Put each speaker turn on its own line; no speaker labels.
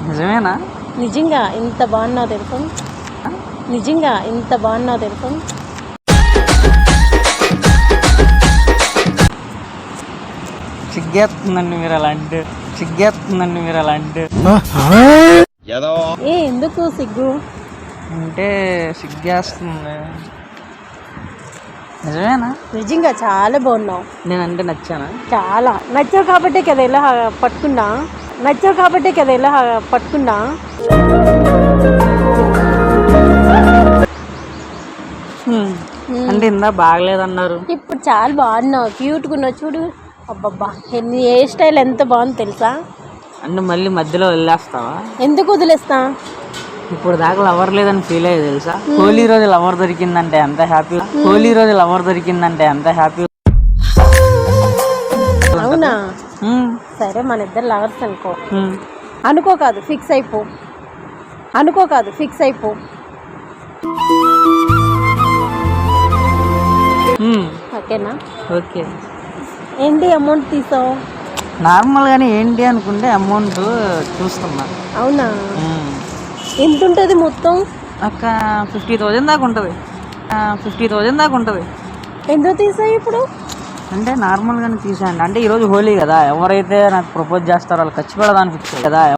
నిజమేనా?
నిజంగా ఇంత బాగున్నావు తెలుసు, నిజంగా ఇంత బాగున్నావు తెలుసు.
సిగ్గేస్తుందండి మీరు అలా అంటే, సిగ్గేస్తుందండి మీరు అలా అంటే.
ఏ ఎందుకు సిగ్గు?
అంటే సిగ్గేస్తుంది. నిజమేనా?
నిజంగా చాలా బాగున్నావు.
నేనంటే నచ్చానా?
చాలా నచ్చావు కాబట్టే కదా ఇలా పట్టుకున్నా, నచ్చావు కాబట్టే కదా ఇలా పట్టుకున్నా.
అంటే ఇందా బాగలేదన్నారు,
ఇప్పుడు చాలా బాగున్నావు, క్యూట్గా ఉన్నావు చూడు. అబ్బబ్బా నీ హెయిర్ స్టైల్ ఎంత బాగుంది తెలుసా.
అంటే మళ్ళీ మధ్యలో వదిలేస్తావా?
ఎందుకు వదిలేస్తా?
ఇప్పుడు దాకా లవర్ లేదని ఫీల్ అయ్యేది తెలుసా. హోలీ రోజు లవర్ దొరికిందంటే ఎంత హ్యాపీ, హోలీ రోజు లవర్ దొరికిందంటే ఎంత హ్యాపీ.
అవునా? సరే మన ఇద్దరు లవర్స్ అనుకో. అనుకో కాదు ఫిక్స్ అయిపో, అనుకో కాదు ఫిక్స్ అయిపో. ఓకేనా?
ఓకే.
ఏంటి అమౌంట్ తీసావు?
నార్మల్గానే ఏంటి అనుకుంటే అమౌంట్ చూస్తున్నా.
అవునా? ఎంత ఉంటుంది మొత్తం?
ఒక 50,000 దాకా ఉంటుంది, 50,000 దాకా ఉంటుంది.
ఎందుకు తీసావు ఇప్పుడు?
అంటే నార్మల్గానే తీసాను. అంటే ఈరోజు హోలీ కదా, ఎవరైతే నాకు ప్రపోజ్ చేస్తారో వాళ్ళు ఖర్చు పెడదానికి కదా.